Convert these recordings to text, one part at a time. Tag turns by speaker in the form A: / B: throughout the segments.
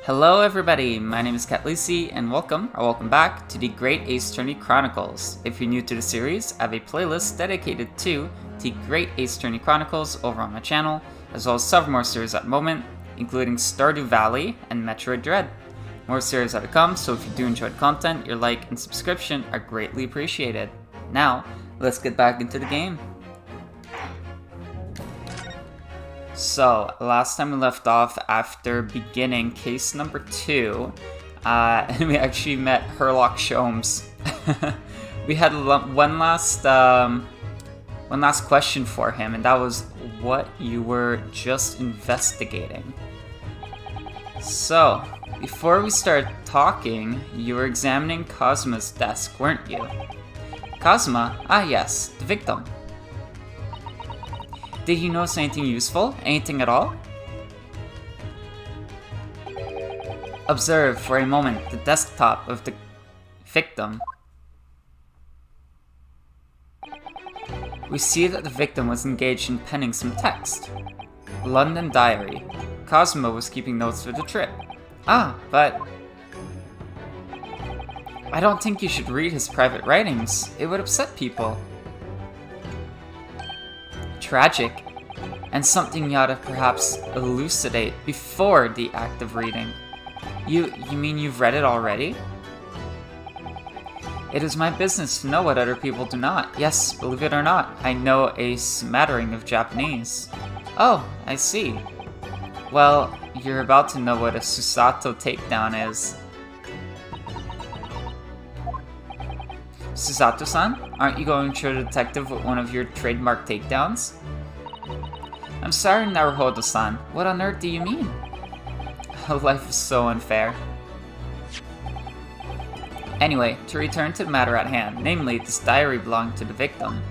A: Hello everybody, my name is Khatleesi and welcome back to the Great Ace Attorney Chronicles. If you're new to the series, I have a playlist dedicated to the Great Ace Attorney Chronicles over on my channel, as well as several more series at the moment, including Stardew Valley and Metroid Dread. More series are to come, so if you do enjoy the content, your like and subscription are greatly appreciated. Now, let's get back into the game. So, last time we left off after beginning case number 2, and we actually met Herlock Sholmes. We had one last question for him, and that was what you were just investigating. So, before we start talking, you were examining Cosmo's desk, weren't you? Cosmo? Ah yes, the victim. Did you notice anything useful? Anything at all? Observe for a moment the desktop of the victim. We see that the victim was engaged in penning some text. London Diary. Cosmo was keeping notes for the trip. Ah, but I don't think you should read his private writings. It would upset people. Tragic, and something you ought to perhaps elucidate before the act of reading. You mean you've read it already? It is my business to know what other people do not. Yes, believe it or not, I know a smattering of Japanese. Oh, I see. Well, you're about to know what a Susato takedown is. Susato-san, aren't you going to a detective with one of your trademark takedowns? I'm sorry, Naruhodo-san. What on earth do you mean? Life is so unfair. Anyway, to return to the matter at hand, namely, this diary belonged to the victim.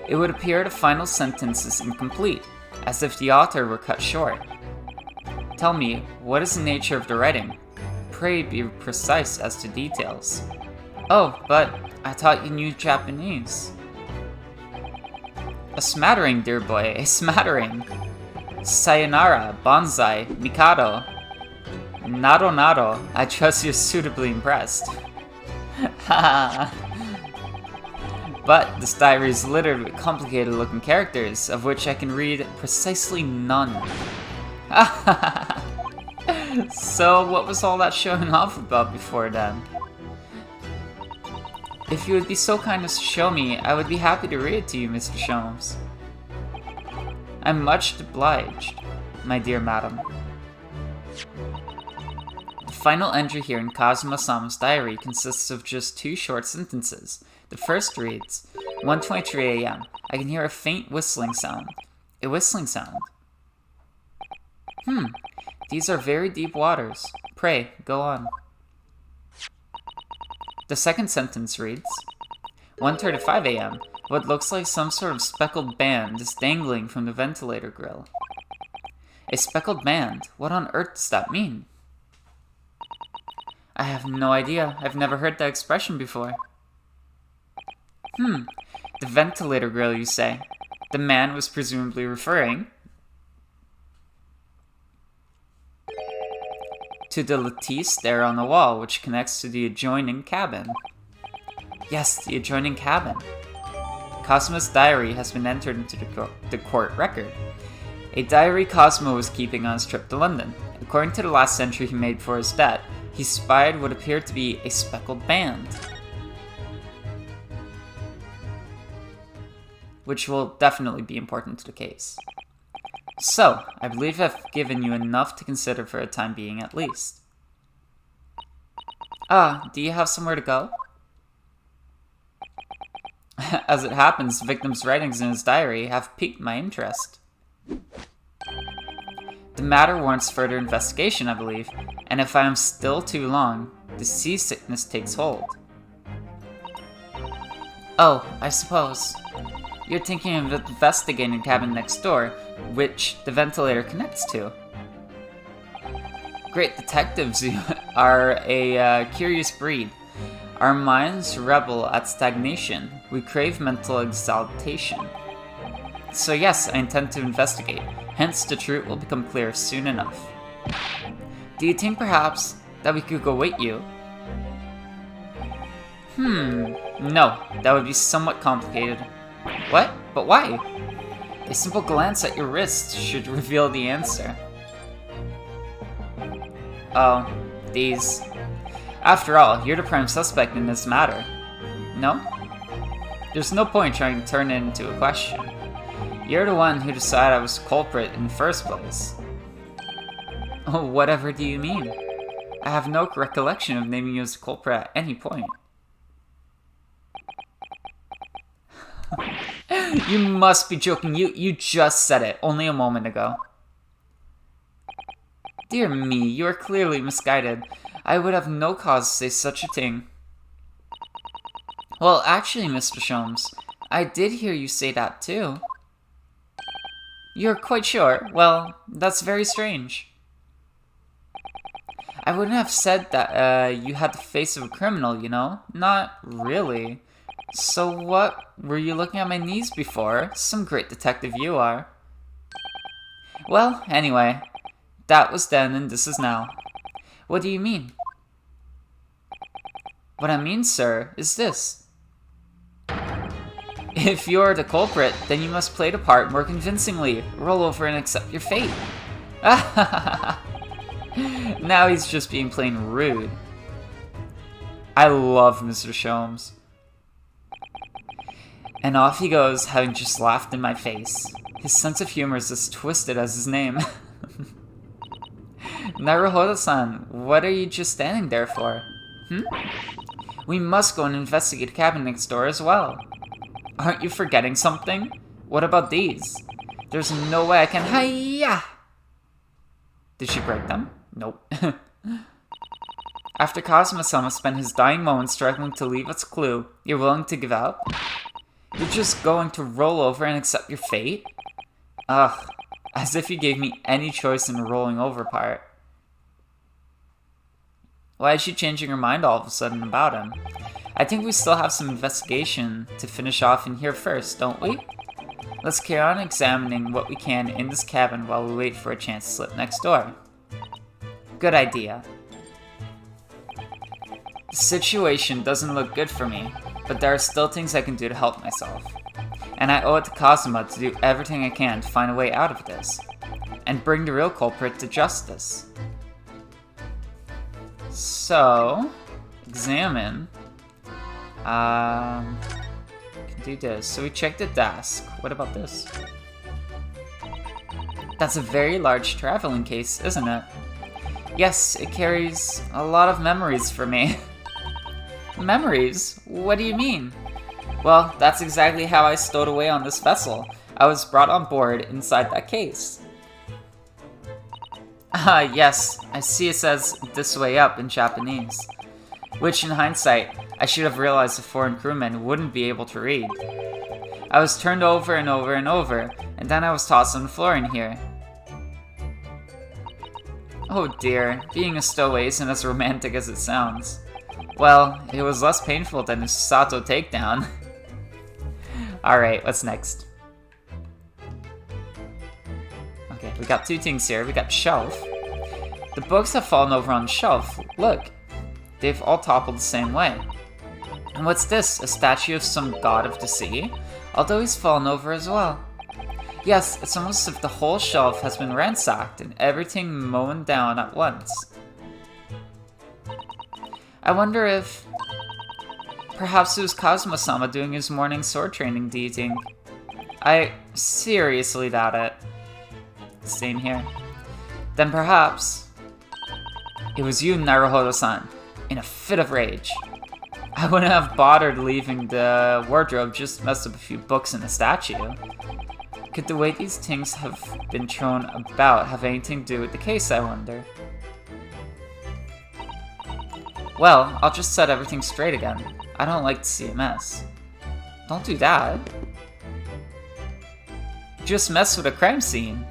A: It would appear the final sentence is incomplete, as if the author were cut short. Tell me, what is the nature of the writing? Pray be precise as to details. Oh, but I thought you knew Japanese. A smattering, dear boy, a smattering. Sayonara, bonsai, mikado. Nado nado, I trust you're suitably impressed. Haha. But this diary is littered with complicated looking characters, of which I can read precisely none. So what was all that showing off about before then? If you would be so kind as to show me, I would be happy to read it to you, Mr. Sholmes. I'm much obliged, my dear madam. The final entry here in Kazuma-sama's diary consists of just 2 short sentences. The first reads, 1:23 a.m. I can hear a faint whistling sound. A whistling sound. These are very deep waters. Pray, go on. The second sentence reads, 1:35 a.m. What looks like some sort of speckled band is dangling from the ventilator grill. A speckled band? What on earth does that mean? I have no idea. I've never heard that expression before. The ventilator grill, you say? The man was presumably referring to the lattice there on the wall, which connects to the adjoining cabin. Yes, the adjoining cabin. Cosmo's diary has been entered into the court record. A diary Cosmo was keeping on his trip to London. According to the last entry he made for his debt, he spied what appeared to be a speckled band, which will definitely be important to the case. So, I believe I've given you enough to consider for a time being at least. Ah, do you have somewhere to go? As it happens, the victim's writings in his diary have piqued my interest. The matter warrants further investigation, I believe, and if I am still too long, the seasickness takes hold. Oh, I suppose. You're thinking of investigating the cabin next door, which the ventilator connects to. Great detectives are a curious breed. Our minds rebel at stagnation. We crave mental exaltation. So yes, I intend to investigate. Hence, the truth will become clear soon enough. Do you think perhaps that we could go with you? No, that would be somewhat complicated. What? But why? A simple glance at your wrist should reveal the answer. Oh, these. After all, you're the prime suspect in this matter. No? There's no point trying to turn it into a question. You're the one who decided I was the culprit in the first place. Oh, whatever do you mean? I have no recollection of naming you as the culprit at any point. You must be joking. You just said it only a moment ago. Dear me, you are clearly misguided. I would have no cause to say such a thing. Well, actually, Mr. Sholmes, I did hear you say that too. You're quite sure? Well, that's very strange. I wouldn't have said that you had the face of a criminal, you know? Not really. So what? Were you looking at my knees before? Some great detective you are. Well, anyway, that was then and this is now. What do you mean? What I mean, sir, is this. If you're the culprit, then you must play the part more convincingly. Roll over and accept your fate. Now he's just being plain rude. I love Mr. Sholmes. And off he goes, having just laughed in my face. His sense of humor is as twisted as his name. Naruhodo-san, what are you just standing there for? We must go and investigate the cabin next door as well. Aren't you forgetting something? What about these? There's no way I can... Hi-ya! Did she break them? Nope. After Kazuma-sama spent his dying moments struggling to leave us a clue, you're willing to give up? You're just going to roll over and accept your fate? Ugh, as if you gave me any choice in the rolling over part. Why is she changing her mind all of a sudden about him? I think we still have some investigation to finish off in here first, don't we? Let's carry on examining what we can in this cabin while we wait for a chance to slip next door. Good idea. The situation doesn't look good for me, but there are still things I can do to help myself. And I owe it to Kazuma to do everything I can to find a way out of this, and bring the real culprit to justice. So, examine. Can do this. So we checked the desk. What about this? That's a very large traveling case, isn't it? Yes, it carries a lot of memories for me. Memories? What do you mean? Well, that's exactly how I stowed away on this vessel. I was brought on board inside that case. Ah, yes, I see it says "this way up" in Japanese. Which, in hindsight, I should have realized a foreign crewman wouldn't be able to read. I was turned over and over and over, and then I was tossed on the floor in here. Oh dear, being a stowaway isn't as romantic as it sounds. Well, it was less painful than the Sato takedown. Alright, what's next? Okay, we got two things here. We got shelf. The books have fallen over on the shelf. Look, they've all toppled the same way. And what's this? A statue of some god of the sea? Although he's fallen over as well. Yes, it's almost as if the whole shelf has been ransacked and everything mown down at once. I wonder if... perhaps it was Kazuma-sama doing his morning sword training, do you think? I seriously doubt it. Same here. Then perhaps... it was you, Naruhodo-san, in a fit of rage. I wouldn't have bothered leaving the wardrobe, just messed up a few books and a statue. Could the way these things have been thrown about have anything to do with the case, I wonder? Well, I'll just set everything straight again. I don't like to see a mess. Don't do that. Just mess with a crime scene.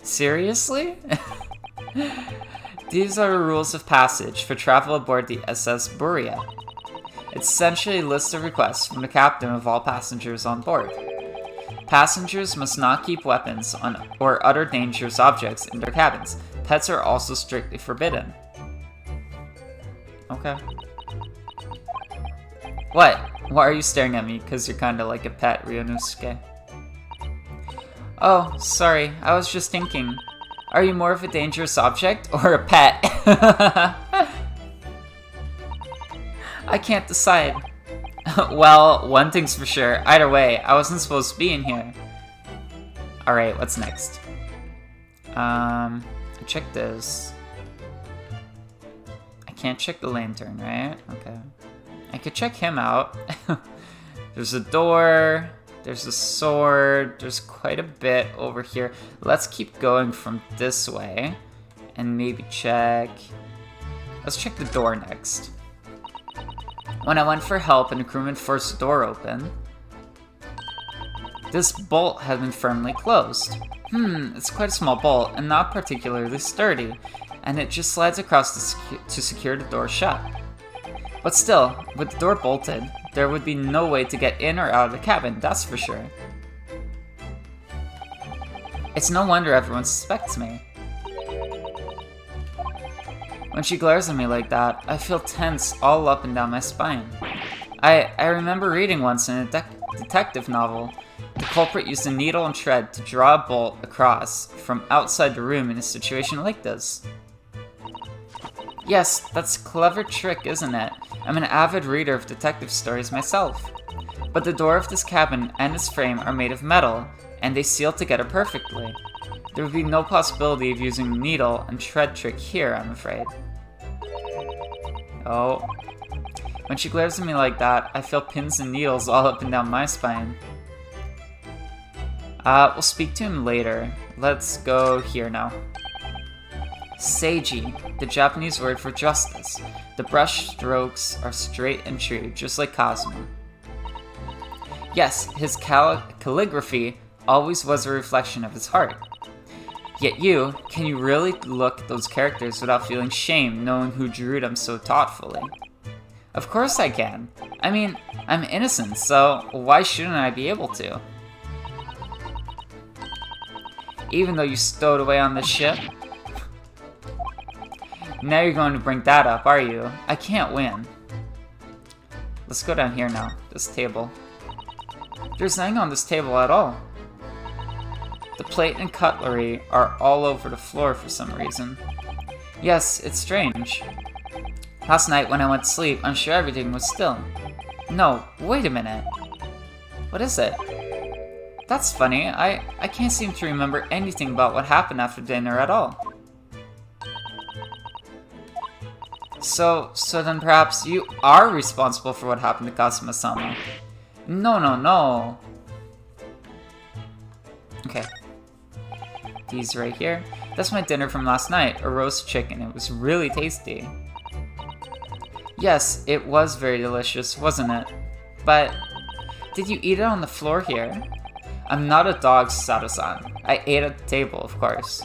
A: Seriously? These are the rules of passage for travel aboard the SS Buria. It's essentially a list of requests from the captain of all passengers on board. Passengers must not keep weapons or other dangerous objects in their cabins. Pets are also strictly forbidden. Okay. What? Why are you staring at me? Because you're kind of like a pet, Ryunosuke. Oh, sorry. I was just thinking. Are you more of a dangerous object or a pet? I can't decide. Well, one thing's for sure. Either way, I wasn't supposed to be in here. Alright, what's next? Check this. I can't check the lantern, right? Okay. I could check him out. There's a door. There's a sword. There's quite a bit over here. Let's keep going from this way. And maybe check... Let's check the door next. When I went for help and the crewman forced the door open, this bolt had been firmly closed. It's quite a small bolt and not particularly sturdy, and it just slides across to secure the door shut. But still, with the door bolted, there would be no way to get in or out of the cabin, that's for sure. It's no wonder everyone suspects me. When she glares at me like that, I feel tense all up and down my spine. I remember reading once in a detective novel, the culprit used a needle and thread to draw a bolt across from outside the room in a situation like this. Yes, that's a clever trick, isn't it? I'm an avid reader of detective stories myself. But the door of this cabin and its frame are made of metal, and they seal together perfectly. There would be no possibility of using the needle and thread trick here, I'm afraid. Oh. When she glares at me like that, I feel pins and needles all up and down my spine. We'll speak to him later. Let's go here now. Seiji, the Japanese word for justice. The brush strokes are straight and true, just like Kazuma. Yes, his calligraphy always was a reflection of his heart. Yet can you really look at those characters without feeling shame knowing who drew them so thoughtfully? Of course I can. I mean, I'm innocent, so why shouldn't I be able to? Even though you stowed away on this ship? Now you're going to bring that up, are you? I can't win. Let's go down here now, this table. There's nothing on this table at all. The plate and cutlery are all over the floor for some reason. Yes, it's strange. Last night when I went to sleep, I'm sure everything was still. No, wait a minute. What is it? That's funny, I can't seem to remember anything about what happened after dinner at all. So then perhaps you are responsible for what happened to Kazuma-sama. No. Okay. These right here. That's my dinner from last night, a roast chicken. It was really tasty. Yes, it was very delicious, wasn't it? But did you eat it on the floor here? I'm not a dog, Sato-san. I ate at the table, of course.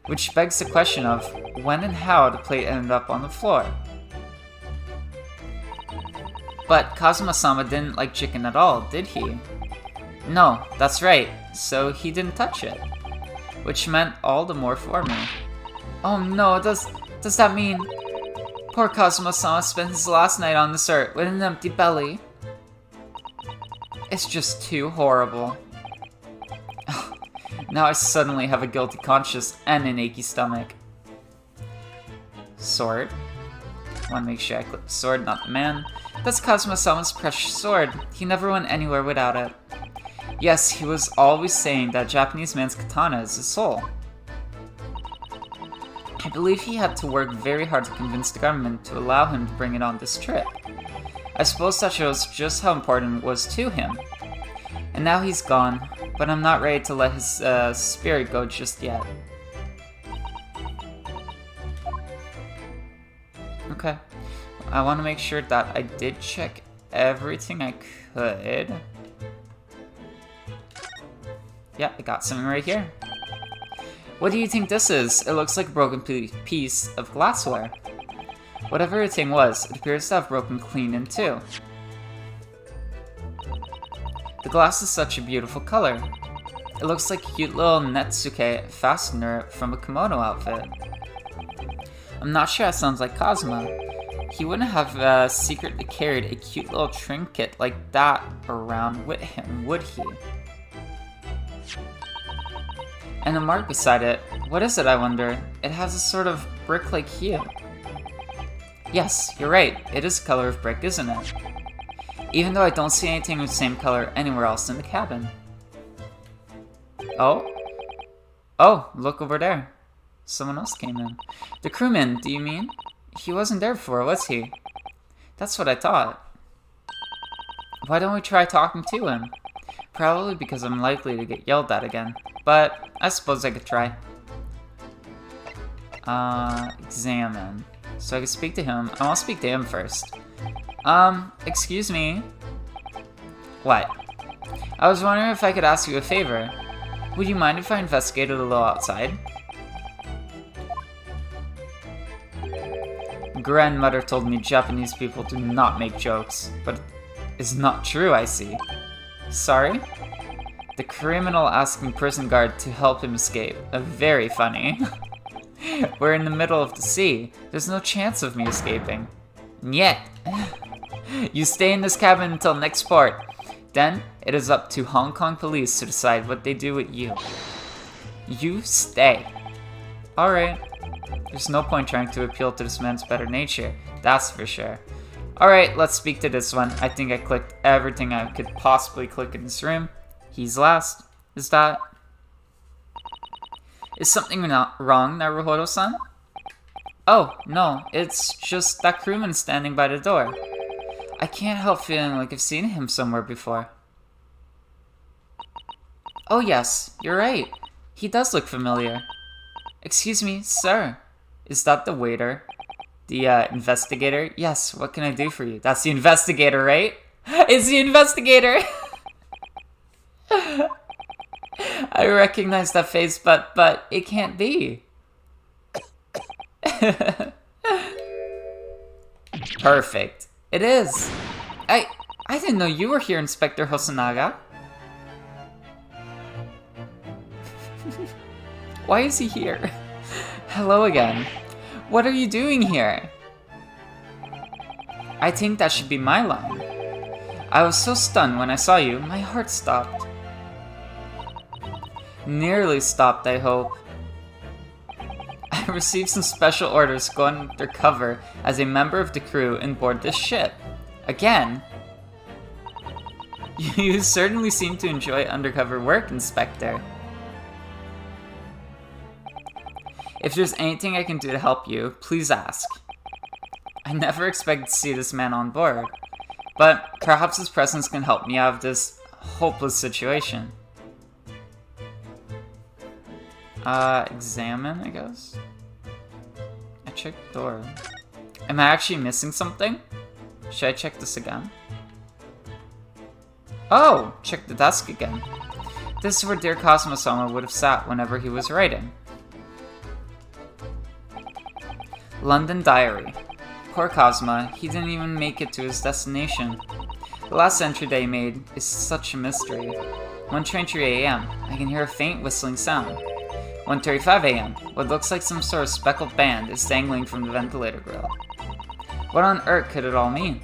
A: Which begs the question of when and how the plate ended up on the floor. But Kazuma-sama didn't like chicken at all, did he? No, that's right, so he didn't touch it. Which meant all the more for me. Oh no, does that mean... Poor Kazuma-sama spent his last night on this earth with an empty belly? It's just too horrible. Now I suddenly have a guilty conscience and an achy stomach. Sword. I want to make sure I click the sword, not the man. That's Kazuma-sama's precious sword. He never went anywhere without it. Yes, he was always saying that a Japanese man's katana is his soul. I believe he had to work very hard to convince the government to allow him to bring it on this trip. I suppose that shows just how important it was to him. And now he's gone, but I'm not ready to let his spirit go just yet. Okay. I want to make sure that I did check everything I could. Yeah, I got something right here. What do you think this is? It looks like a broken piece of glassware. Whatever the thing was, it appears to have broken clean in two. The glass is such a beautiful color. It looks like a cute little Netsuke fastener from a kimono outfit. I'm not sure that sounds like Kazuma. He wouldn't have secretly carried a cute little trinket like that around with him, would he? And the mark beside it, what is it, I wonder? It has a sort of brick-like hue. Yes, you're right, it is the color of brick, isn't it? Even though I don't see anything of the same color anywhere else in the cabin. Oh? Oh, look over there. Someone else came in. The crewman, do you mean? He wasn't there before, was he? That's what I thought. Why don't we try talking to him? Probably because I'm likely to get yelled at again. But I suppose I could try. Examine. So I can speak to him. I want to speak to him first. Excuse me. What? I was wondering if I could ask you a favor. Would you mind if I investigated a little outside? Grandmother told me Japanese people do not make jokes, but it's not true, I see. Sorry? The criminal asking prison guard to help him escape. Very funny. We're in the middle of the sea. There's no chance of me escaping. Nyet. You stay in this cabin until next port. Then, it is up to Hong Kong police to decide what they do with you. You stay. Alright. There's no point trying to appeal to this man's better nature. That's for sure. Alright, let's speak to this one. I think I clicked everything I could possibly click in this room. He's last. Is that... Is something not wrong, Naruhodo-san? Oh, no. It's just that crewman standing by the door. I can't help feeling like I've seen him somewhere before. Oh yes, you're right. He does look familiar. Excuse me, sir. Is that the waiter? The, investigator? Yes, what can I do for you? That's the investigator, right? It's the investigator! I recognize that face, but it can't be. Perfect. It is. I didn't know you were here, Inspector Hosonaga. Why is he here? Hello again. What are you doing here? I think that should be my line. I was so stunned when I saw you, my heart stopped. Nearly stopped, I hope. I received some special orders to go undercover as a member of the crew and board this ship. Again? You certainly seem to enjoy undercover work, Inspector. If there's anything I can do to help you, please ask. I never expected to see this man on board, but perhaps his presence can help me out of this hopeless situation. Examine, I guess? I checked the door. Am I actually missing something? Should I check this again? Oh! Check the desk again. This is where dear Kazuma-sama would have sat whenever he was writing. London Diary. Poor Kazuma, he didn't even make it to his destination. The last entry they made is such a mystery. 1:23 a.m. I can hear a faint whistling sound. 1:35 a.m. What looks like some sort of speckled band is dangling from the ventilator grill. What on earth could it all mean?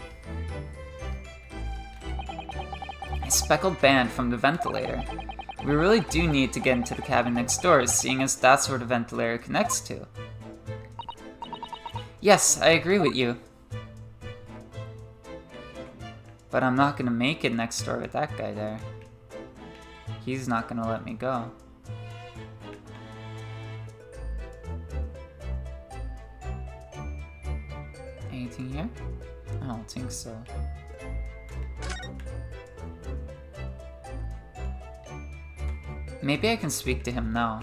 A: A speckled band from the ventilator. We really do need to get into the cabin next door, seeing as that's where the ventilator connects to. Yes, I agree with you. But I'm not gonna make it next door with that guy there. He's not gonna let me go. Anything here? I don't think so. Maybe I can speak to him now,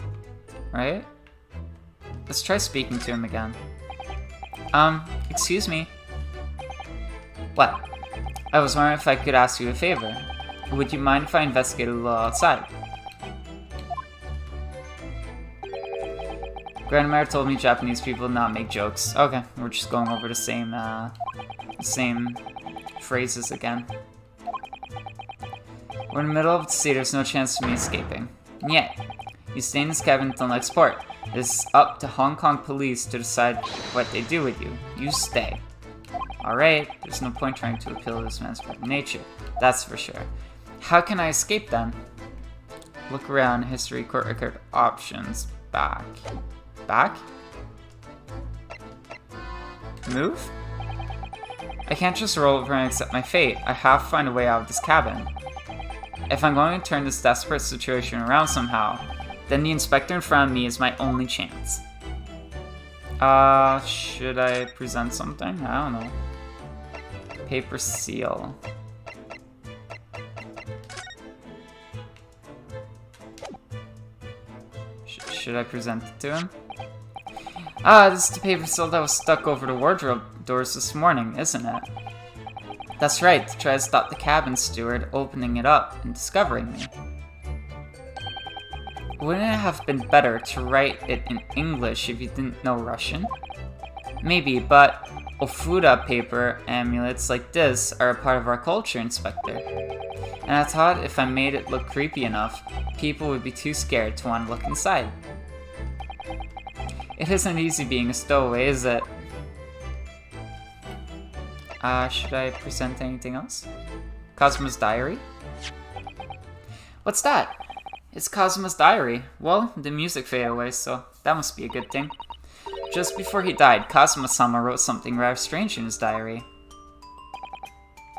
A: right? Let's try speaking to him again. Excuse me. What? I was wondering if I could ask you a favor. Would you mind if I investigate a little outside? Grandmother told me Japanese people not make jokes. Okay, we're just going over the same phrases again. We're in the middle of the sea, there's no chance of me escaping. And yet, you stay in this cabin until next port. It's up to Hong Kong police to decide what they do with you. You stay. Alright, there's no point trying to appeal to this man's bad nature. That's for sure. How can I escape then? Look around, history, court record, options, back. Back? Move? I can't just roll over and accept my fate. I have to find a way out of this cabin. If I'm going to turn this desperate situation around somehow, then the inspector in front of me is my only chance. Should I present something? I don't know. Paper seal. Should I present it to him? This is the paper seal that was stuck over the wardrobe doors this morning, isn't it? That's right, to try to stop the cabin steward opening it up and discovering me. Wouldn't it have been better to write it in English if you didn't know Russian? Maybe, but Ofuda paper amulets like this are a part of our culture, Inspector. And I thought if I made it look creepy enough, people would be too scared to want to look inside. It isn't easy being a stowaway, is it? Should I present anything else? Cosmo's diary? What's that? It's Cosmo's diary. Well, the music faded away, so that must be a good thing. Just before he died, Cosmo-sama wrote something rather strange in his diary.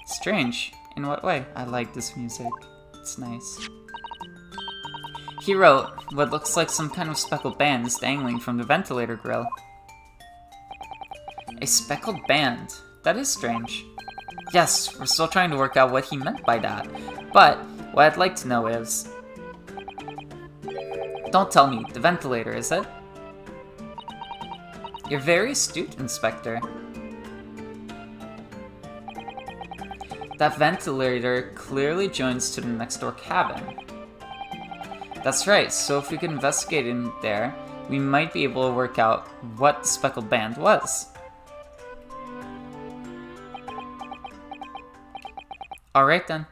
A: Strange? In what way? I like this music. It's nice. He wrote, what looks like some kind of speckled band is dangling from the ventilator grill. A speckled band? That is strange. Yes, we're still trying to work out what he meant by that. But, what I'd like to know is... Don't tell me, the ventilator, is it? You're very astute, Inspector. That ventilator clearly joins to the next door cabin. That's right, so if we could investigate in there, we might be able to work out what the speckled band was. Alright then.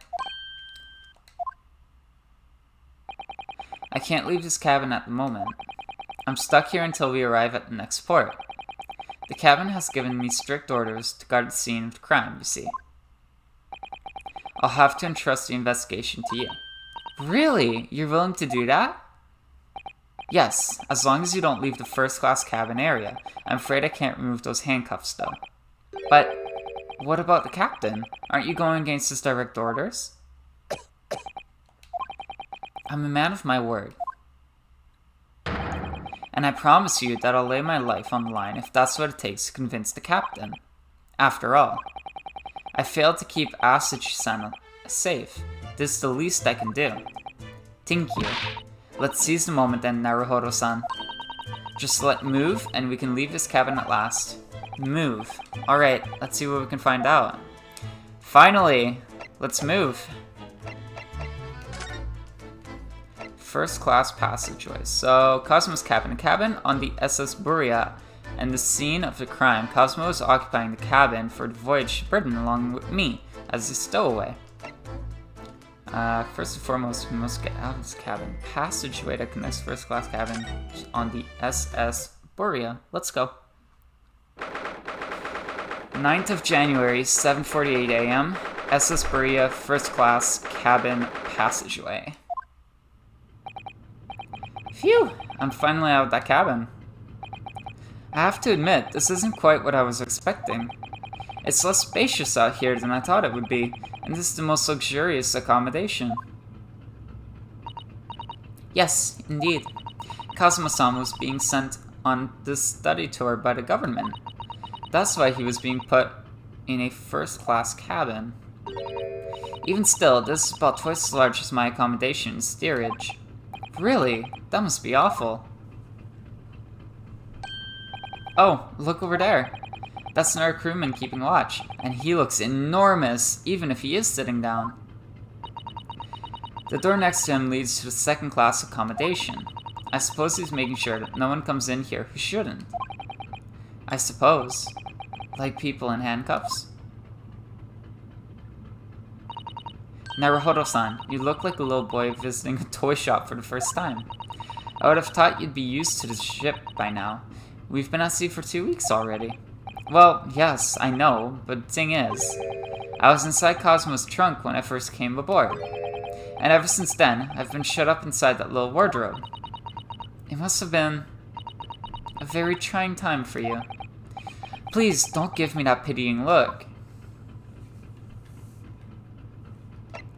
A: I can't leave this cabin at the moment. I'm stuck here until we arrive at the next port. The cabin has given me strict orders to guard the scene of the crime, you see. I'll have to entrust the investigation to you. Really? You're willing to do that? Yes, as long as you don't leave the first-class cabin area. I'm afraid I can't remove those handcuffs, though. But what about the captain? Aren't you going against his direct orders? I'm a man of my word. And I promise you that I'll lay my life on the line if that's what it takes to convince the captain. After all, I failed to keep Asachi-san safe. This is the least I can do. Thank you. Let's seize the moment then, Naruhodo-san. Just let move and we can leave this cabin at last. Move. Alright, let's see what we can find out. Finally! Let's move. First class passageway. So, Cosmo's cabin. A cabin on the SS Buria, and the scene of the crime. Cosmo is occupying the cabin for the voyage to Britain along with me as a stowaway. First and foremost, we must get out of this cabin. Passageway that connects first class cabin on the SS Buria. Let's go. 9th of January, 7:48 a.m. SS Buria, first class cabin passageway. Phew! I'm finally out of that cabin. I have to admit, this isn't quite what I was expecting. It's less spacious out here than I thought it would be, and this is the most luxurious accommodation. Yes, indeed. Kazuma-san was being sent on this study tour by the government. That's why he was being put in a first-class cabin. Even still, this is about twice as large as my accommodation in steerage. Really? That must be awful. Oh, look over there. That's another crewman keeping watch, and he looks enormous, even if he is sitting down. The door next to him leads to the second-class accommodation. I suppose he's making sure that no one comes in here who shouldn't. I suppose. Like people in handcuffs? Naruhodo-san, you look like a little boy visiting a toy shop for the first time. I would have thought you'd be used to the ship by now. We've been at sea for 2 weeks already. Well, yes, I know, but the thing is, I was inside Cosmo's trunk when I first came aboard. And ever since then, I've been shut up inside that little wardrobe. It must have been a very trying time for you. Please, don't give me that pitying look.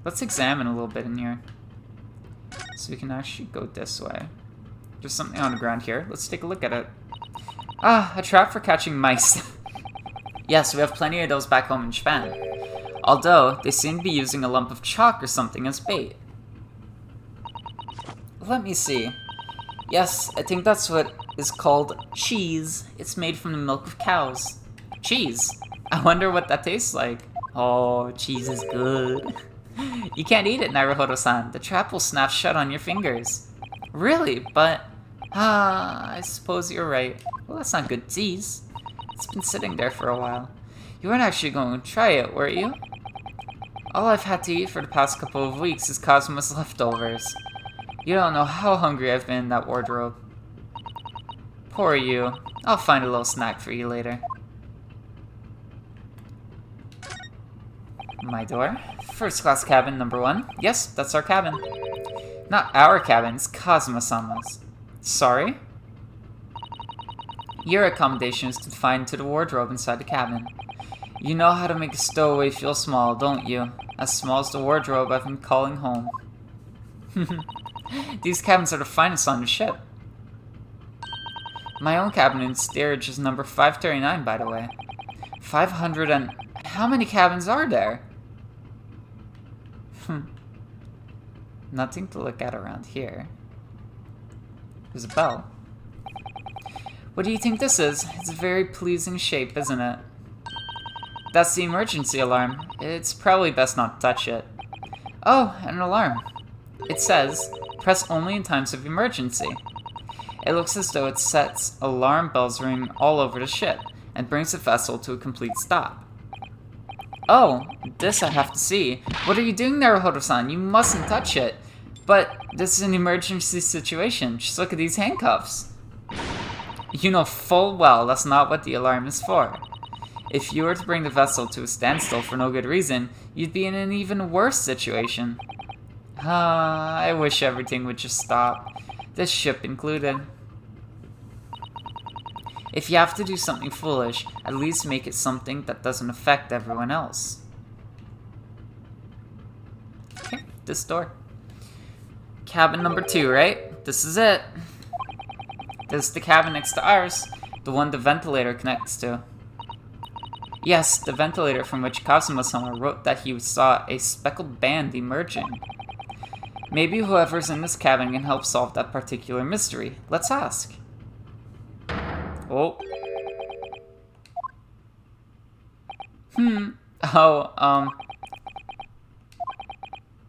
A: Let's examine a little bit in here. So we can actually go this way. There's something on the ground here. Let's take a look at it. Ah, a trap for catching mice. Yes, we have plenty of those back home in Japan. Although, they seem to be using a lump of chalk or something as bait. Let me see. Yes, I think that's what is called cheese. It's made from the milk of cows. Cheese? I wonder what that tastes like. Oh, cheese is good. You can't eat it, Naruhodo-san. The trap will snap shut on your fingers. Really? But... I suppose you're right. Well, that's not good tease. It's been sitting there for a while. You weren't actually going to try it, were you? All I've had to eat for the past couple of weeks is Cosmo's leftovers. You don't know how hungry I've been in that wardrobe. Poor you. I'll find a little snack for you later. My door. First class cabin number 1. Yes, that's our cabin. Not our cabin, it's Kazuma-sama's. Sorry? Your accommodation is confined to the wardrobe inside the cabin. You know how to make a stowaway feel small, don't you? As small as the wardrobe I've been calling home. These cabins are the finest on the ship. My own cabin in steerage is number 539, by the way. 500 and... How many cabins are there? Nothing to look at around here. There's a bell. What do you think this is? It's a very pleasing shape, isn't it? That's the emergency alarm. It's probably best not to touch it. Oh, an alarm. It says, press only in times of emergency. It looks as though it sets alarm bells ringing all over the ship and brings the vessel to a complete stop. Oh, this I have to see. What are you doing there, Naruhodo-san? You mustn't touch it. But this is an emergency situation. Just look at these handcuffs. You know full well that's not what the alarm is for. If you were to bring the vessel to a standstill for no good reason, you'd be in an even worse situation. I wish everything would just stop. This ship included. If you have to do something foolish, at least make it something that doesn't affect everyone else. Okay, this door. Cabin number 2, right? This is it. This is the cabin next to ours, the one the ventilator connects to. Yes, the ventilator from which Kazuma-sama wrote that he saw a speckled band emerging. Maybe whoever's in this cabin can help solve that particular mystery. Let's ask. Oh.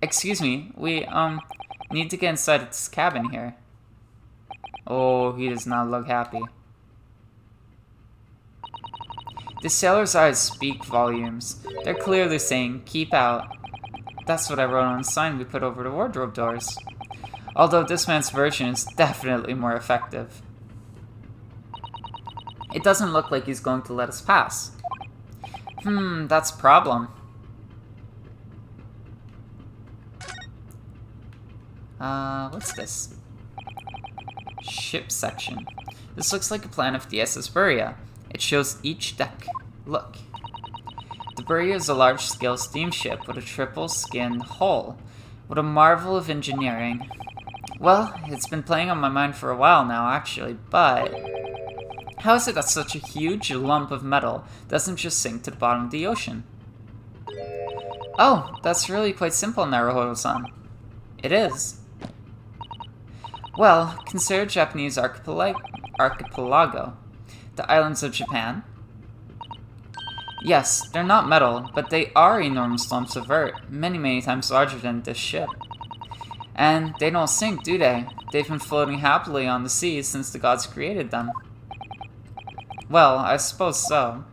A: Excuse me. We, need to get inside this cabin here. Oh, he does not look happy. The sailor's eyes speak volumes. They're clearly saying, keep out. That's what I wrote on the sign we put over the wardrobe doors. Although this man's version is definitely more effective. It doesn't look like he's going to let us pass. That's a problem. What's this? Ship section. This looks like a plan of the SS Buria. It shows each deck. Look. The Buria is a large-scale steamship with a triple-skinned hull. What a marvel of engineering. Well, it's been playing on my mind for a while now, actually, but... How is it that such a huge lump of metal doesn't just sink to the bottom of the ocean? Oh, that's really quite simple, Naruhodo-san. It is. Well, consider Japanese archipelago. The islands of Japan. Yes, they're not metal, but they are enormous lumps of earth, many times larger than this ship. And they don't sink, do they? They've been floating happily on the seas since the gods created them. Well, I suppose so.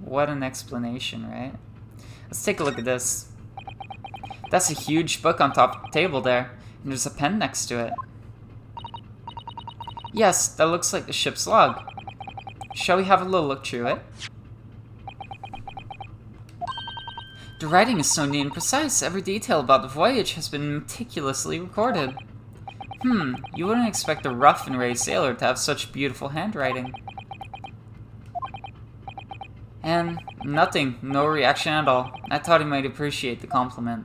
A: What an explanation, right? Let's take a look at this. That's a huge book on top of the table there, and there's a pen next to it. Yes, that looks like the ship's log. Shall we have a little look through it? The writing is so neat and precise. Every detail about the voyage has been meticulously recorded. You wouldn't expect a rough and ready sailor to have such beautiful handwriting. And nothing, no reaction at all. I thought he might appreciate the compliment.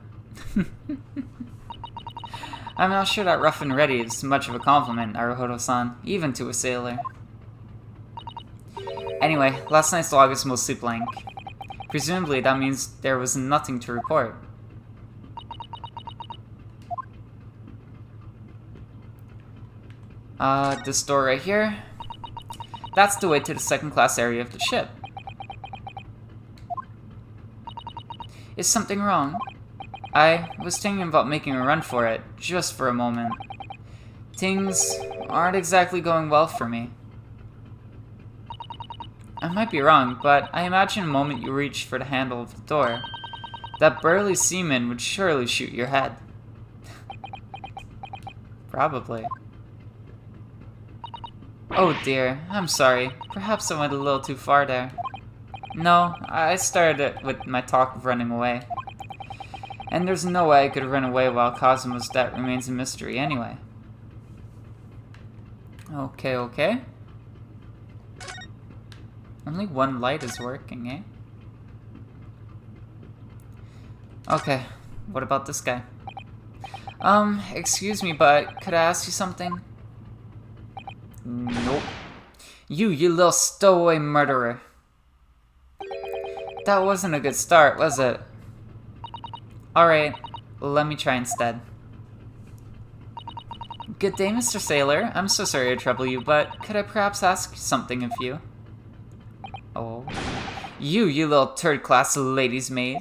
A: I'm not sure that rough and ready is much of a compliment, Naruhodo-san, even to a sailor. Anyway, last night's log is mostly blank. Presumably that means there was nothing to report. This door right here. That's the way to the second-class area of the ship. Is something wrong? I was thinking about making a run for it, just for a moment. Things aren't exactly going well for me. I might be wrong, but I imagine the moment you reach for the handle of the door, that burly seaman would surely shoot your head. Probably. Oh dear, I'm sorry. Perhaps I went a little too far there. No, I started it with my talk of running away. And there's no way I could run away while Cosmo's death remains a mystery anyway. Okay. Only one light is working, eh? Okay, what about this guy? Excuse me, but could I ask you something? Nope. You little stowaway murderer. That wasn't a good start, was it? Alright, let me try instead. Good day, Mr. Sailor. I'm so sorry to trouble you, but could I perhaps ask something of you? Oh. You little third-class lady's maid.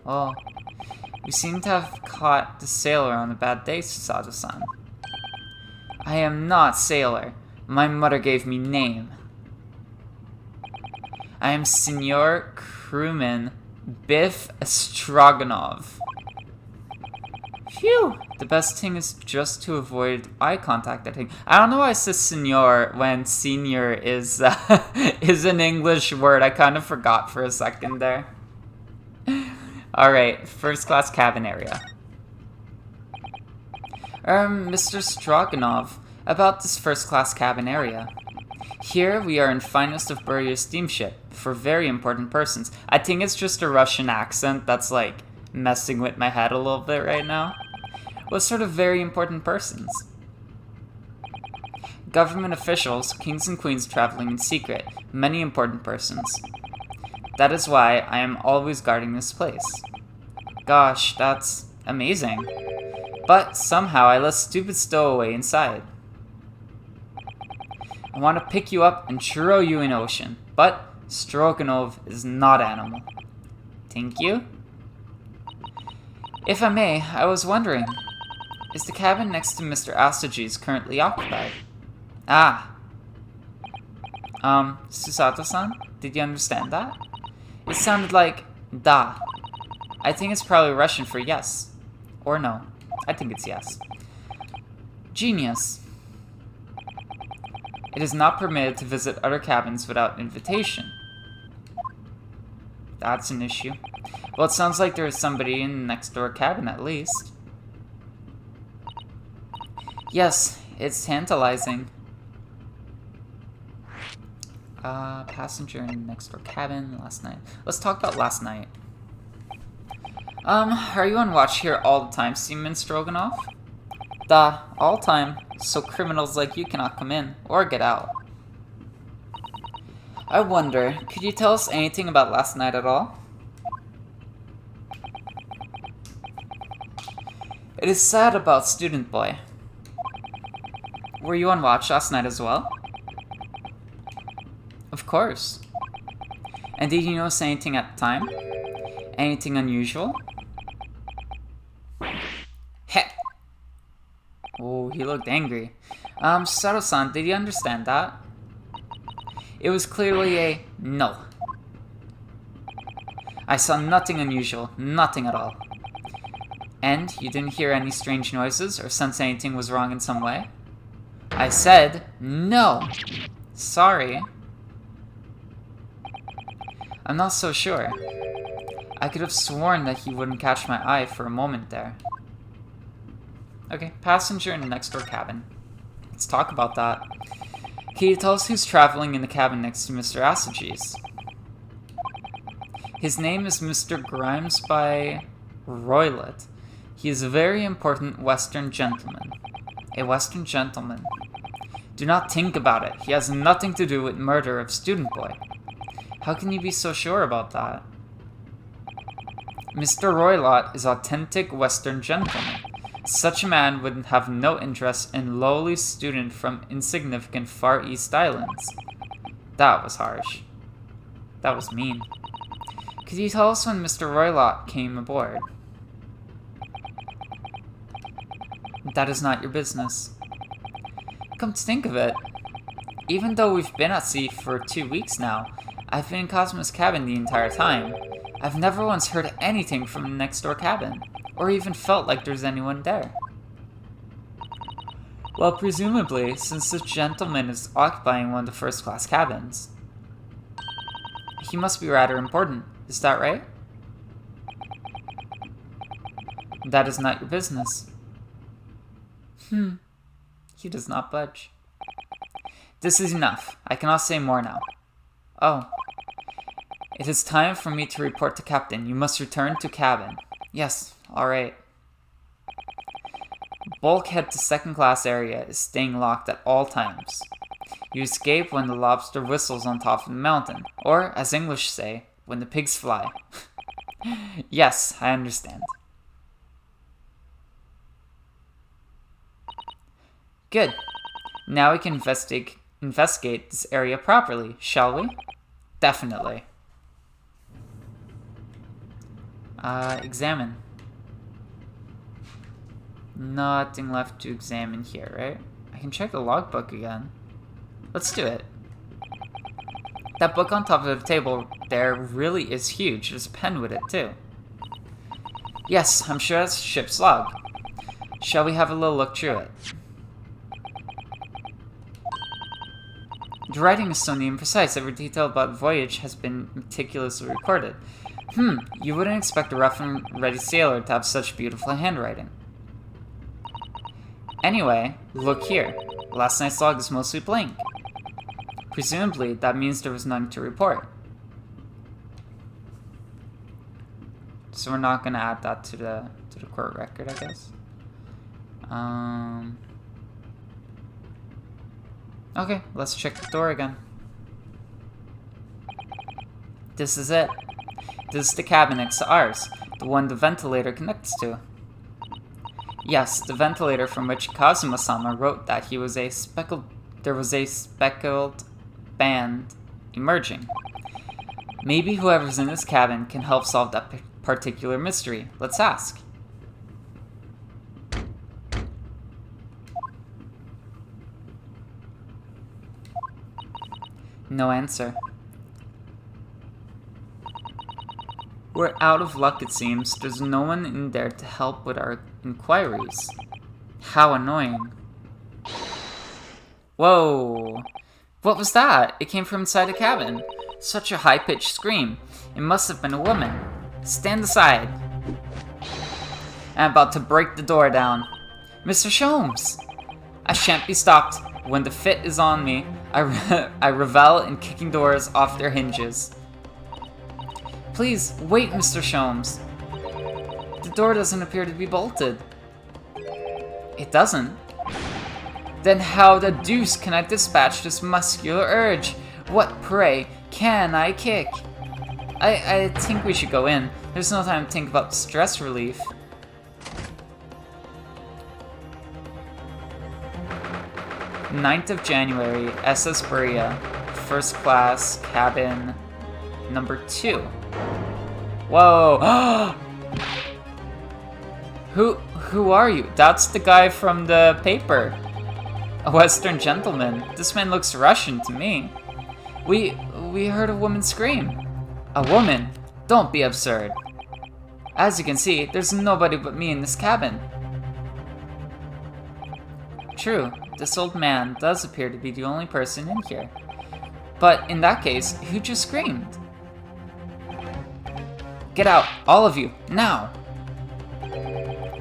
A: Oh. You seem to have caught the sailor on a bad day, Susato-san. I am not sailor. My mother gave me name. I am Senor Crewman Biff Stroganov. Phew! The best thing is just to avoid eye contact, I think. I don't know why I said senor when senior is an English word. I kind of forgot for a second there. Alright, first class cabin area. Mr. Stroganov, about this first class cabin area. Here we are in finest of Burya steamship for very important persons. I think it's just a Russian accent that's like messing with my head a little bit right now. What sort of very important persons? Government officials, kings and queens traveling in secret, many important persons. That is why I am always guarding this place. Gosh, that's amazing. But somehow I let stupid stowaway inside. I want to pick you up and throw you in ocean, but Stroganov is not animal. Thank you. If I may, I was wondering, is the cabin next to Mr. Asaji's currently occupied? Ah. Susato-san, did you understand that? It sounded like da. I think it's probably Russian for yes. Or no. I think it's yes. Genius. It is not permitted to visit other cabins without invitation. That's an issue. Well, it sounds like there is somebody in the next door cabin at least. Yes, it's tantalizing. Passenger in the next door cabin last night. Let's talk about last night. Are you on watch here all the time, Seaman Stroganov? Duh, all time, so criminals like you cannot come in, or get out. I wonder, could you tell us anything about last night at all? It is sad about Student Boy. Were you on watch last night as well? Of course. And did you notice anything at the time? Anything unusual? Heh! Oh, he looked angry. Sato-san, did you understand that? It was clearly a no. I saw nothing unusual, nothing at all. And you didn't hear any strange noises or sense anything was wrong in some way? I said no. Sorry. I'm not so sure. I could have sworn that he wouldn't catch my eye for a moment there. Okay, passenger in the next door cabin. Let's talk about that. Can you tell us who's traveling in the cabin next to Mr. Asagees? His name is Mr. Grimes by Roylott. He is a very important Western gentleman. A Western gentleman. Do not think about it. He has nothing to do with murder of student boy. How can you be so sure about that? Mr. Roylott is authentic Western gentleman. Such a man would have no interest in lowly student from insignificant Far East Islands. That was harsh. That was mean. Could you tell us when Mr. Roylott came aboard? That is not your business. Come to think of it, even though we've been at sea for 2 weeks now, I've been in Cosmo's cabin the entire time. I've never once heard anything from the next door cabin, or even felt like there's anyone there. Well, presumably, since this gentleman is occupying one of the first-class cabins, he must be rather important. Is that right? That is not your business. He does not budge. This is enough. I cannot say more now. Oh. It is time for me to report to Captain. You must return to cabin. Yes, alright. Bulkhead to second class area is staying locked at all times. You escape when the lobster whistles on top of the mountain, or, as English say, when the pigs fly. Yes, I understand. Good. Now we can investigate this area properly, shall we? Definitely. Examine. Nothing left to examine here, right? I can check the logbook again. Let's do it. That book on top of the table there really is huge. There's a pen with it, too. Yes, I'm sure that's ship's log. Shall we have a little look through it? The writing is so neat and precise. Every detail about the voyage has been meticulously recorded. You wouldn't expect a rough and ready sailor to have such beautiful handwriting. Anyway, look here. Last night's log is mostly blank. Presumably, that means there was nothing to report. So we're not gonna add that to the court record, I guess. Okay, let's check the door again. This is it. This is the cabin next to ours, the one the ventilator connects to. Yes, the ventilator from which Kazuma-sama wrote that there was a speckled band emerging. Maybe whoever's in this cabin can help solve that particular mystery. Let's ask. No answer. We're out of luck, it seems. There's no one in there to help with our inquiries. How annoying. Whoa! What was that? It came from inside the cabin. Such a high-pitched scream. It must have been a woman. Stand aside. I'm about to break the door down. Mr. Sholmes! I shan't be stopped. When the fit is on me, I revel in kicking doors off their hinges. Please, wait, Mr. Sholmes. The door doesn't appear to be bolted. It doesn't? Then how the deuce can I dispatch this muscular urge? What, pray, can I kick? I think we should go in. There's no time to think about stress relief. "9th of January, SS Berea, first class, cabin number 2. Whoa! Who are you? That's the guy from the paper. A Western gentleman. This man looks Russian to me. We heard a woman scream. A woman? Don't be absurd. As you can see, there's nobody but me in this cabin. True, this old man does appear to be the only person in here. But in that case, who just screamed? Get out, all of you, now!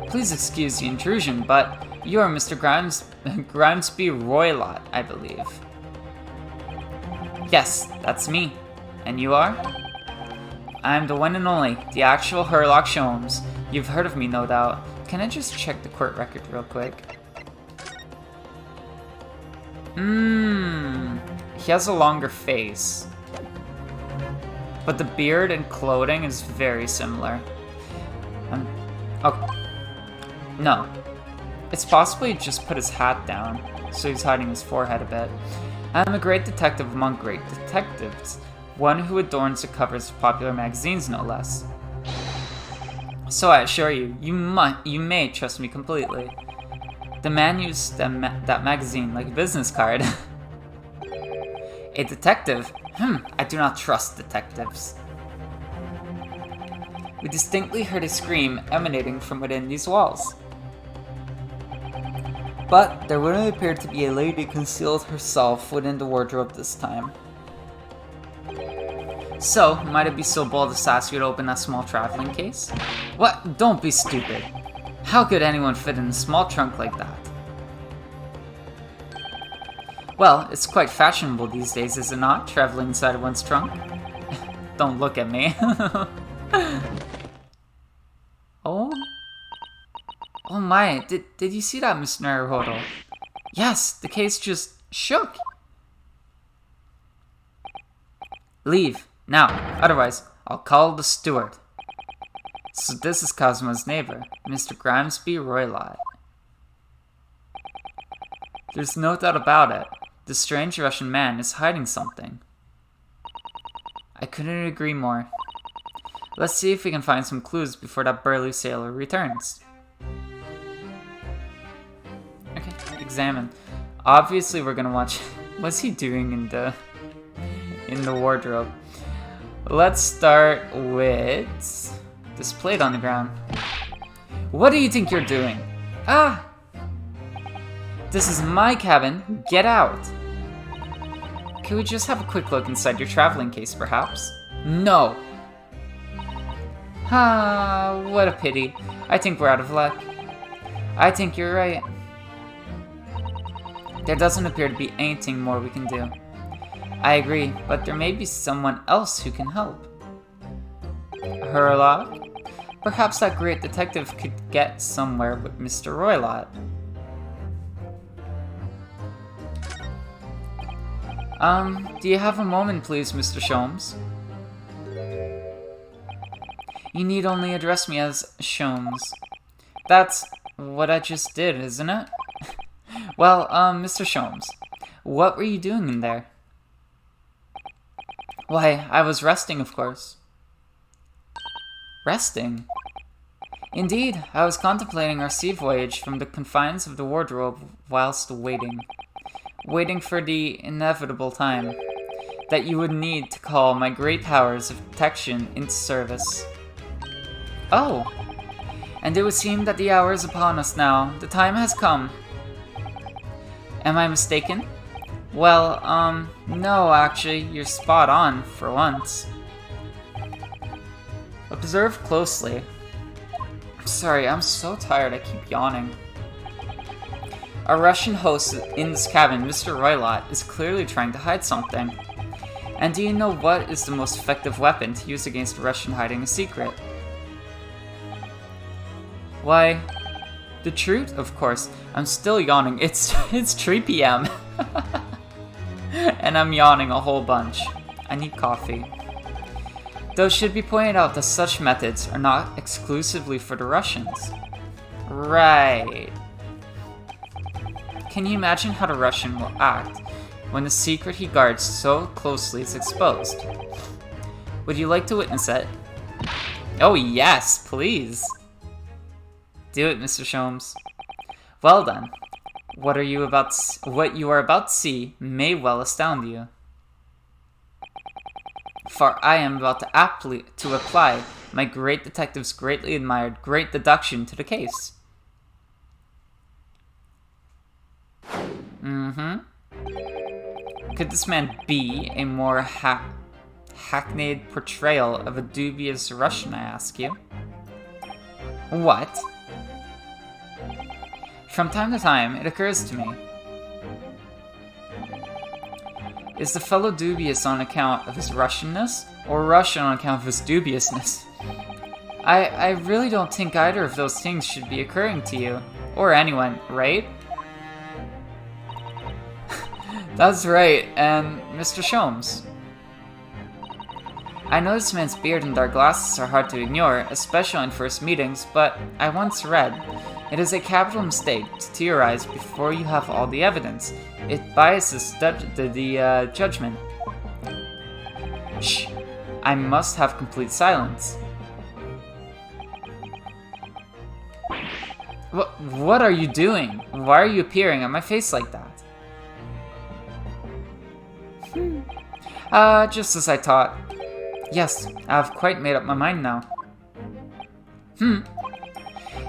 A: Please excuse the intrusion, but you are Mr. Grimesby Roylott, I believe. Yes, that's me. And you are? I'm the one and only, the actual Sherlock Holmes. You've heard of me, no doubt. Can I just check the court record real quick? He has a longer face. But the beard and clothing is very similar. Oh. No. It's possible he just put his hat down, so he's hiding his forehead a bit. I'm a great detective among great detectives. One who adorns the covers of popular magazines, no less. So I assure you, you may trust me completely. The man used that magazine like a business card. A detective? I do not trust detectives. We distinctly heard a scream emanating from within these walls. But there wouldn't appear to be a lady concealed herself within the wardrobe this time. So, might it be so bold as to ask you to open that small traveling case? What? Don't be stupid. How could anyone fit in a small trunk like that? Well, it's quite fashionable these days, is it not? Traveling inside one's trunk? Don't look at me. Oh? Oh my, did you see that, Mr. Naruhodo? Yes, the case just shook. Leave, now, otherwise I'll call the steward. So this is Cosmo's neighbor, Mr. Grimesby Roylott. There's no doubt about it. The strange Russian man is hiding something. I couldn't agree more. Let's see if we can find some clues before that burly sailor returns. Okay, examine. Obviously we're gonna watch... What's he doing in the wardrobe? Let's start with this plate on the ground. What do you think you're doing? Ah! This is my cabin. Get out! Can we just have a quick look inside your traveling case, perhaps? No! Ah, what a pity. I think we're out of luck. I think you're right. There doesn't appear to be anything more we can do. I agree, but there may be someone else who can help. Sherlock? Perhaps that great detective could get somewhere with Mr. Roylott. Do you have a moment, please, Mr. Sholmes? You need only address me as Sholmes. That's what I just did, isn't it? Well, Mr. Sholmes, what were you doing in there? Why, I was resting, of course. Resting? Indeed, I was contemplating our sea voyage from the confines of the wardrobe whilst waiting. Waiting for the inevitable time that you would need to call my great powers of detection into service. Oh! And it would seem that the hour is upon us now. The time has come. Am I mistaken? Well, no, actually, you're spot on, for once. Observe closely. Sorry, I'm so tired, I keep yawning. Our Russian host in this cabin, Mr. Roylott, is clearly trying to hide something. And do you know what is the most effective weapon to use against a Russian hiding a secret? Why, the truth, of course. I'm still yawning. It's 3 p.m. And I'm yawning a whole bunch. I need coffee. Though it should be pointed out that such methods are not exclusively for the Russians. Right. Can you imagine how the Russian will act when the secret he guards so closely is exposed? Would you like to witness it? Oh yes, please. Do it, Mr. Sholmes. Well done. What you are about to see may well astound you. for I am about to apply my great detective's greatly admired great deduction to the case. Could this man be a more hackneyed portrayal of a dubious Russian, I ask you? What? From time to time, it occurs to me. Is the fellow dubious on account of his Russianness, or Russian on account of his dubiousness? I really don't think either of those things should be occurring to you, or anyone, right? That's right, and Mr. Sholmes. I know this man's beard and dark glasses are hard to ignore, especially in first meetings, but I once read, it is a capital mistake to theorize before you have all the evidence. It biases the judgment. Shh! I must have complete silence. What are you doing? Why are you appearing on my face like that? Just as I thought. Yes, I've quite made up my mind now.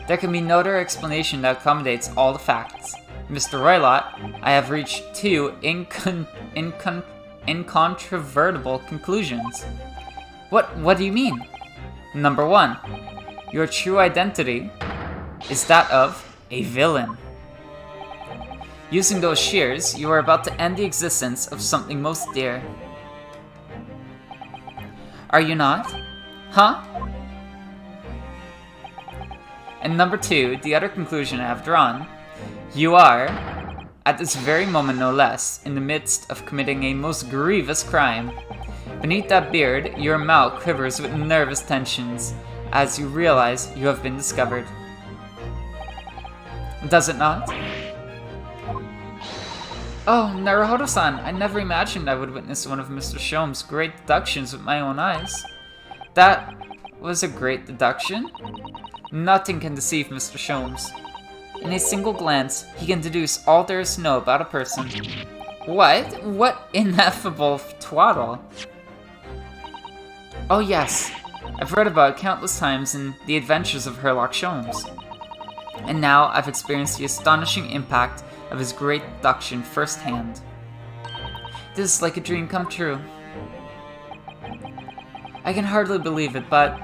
A: There can be no other explanation that accommodates all the facts. Mr. Roylott, I have reached two incontrovertible conclusions. What do you mean? Number one, your true identity is that of a villain. Using those shears, you are about to end the existence of something most dear. Are you not? Huh? And number two, the other conclusion I have drawn, you are, at this very moment no less, in the midst of committing a most grievous crime. Beneath that beard, your mouth quivers with nervous tensions as you realize you have been discovered. Does it not? Oh, Naruhodo-san, I never imagined I would witness one of Mr. Sholmes' great deductions with my own eyes. That was a great deduction? Nothing can deceive Mr. Sholmes. In a single glance, he can deduce all there is to know about a person. What? What ineffable twaddle? Oh yes, I've read about it countless times in The Adventures of Sherlock Sholmes. And now I've experienced the astonishing impact of his great deduction firsthand. This is like a dream come true. I can hardly believe it, but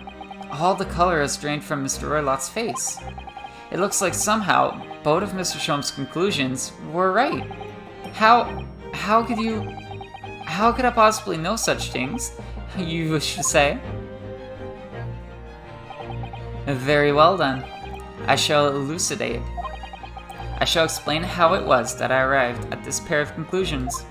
A: all the color has drained from Mr. Roylott's face. It looks like somehow both of Mr. Sholmes' conclusions were right. How could I possibly know such things, you wish to say? Very well then. I shall elucidate. I shall explain how it was that I arrived at this pair of conclusions.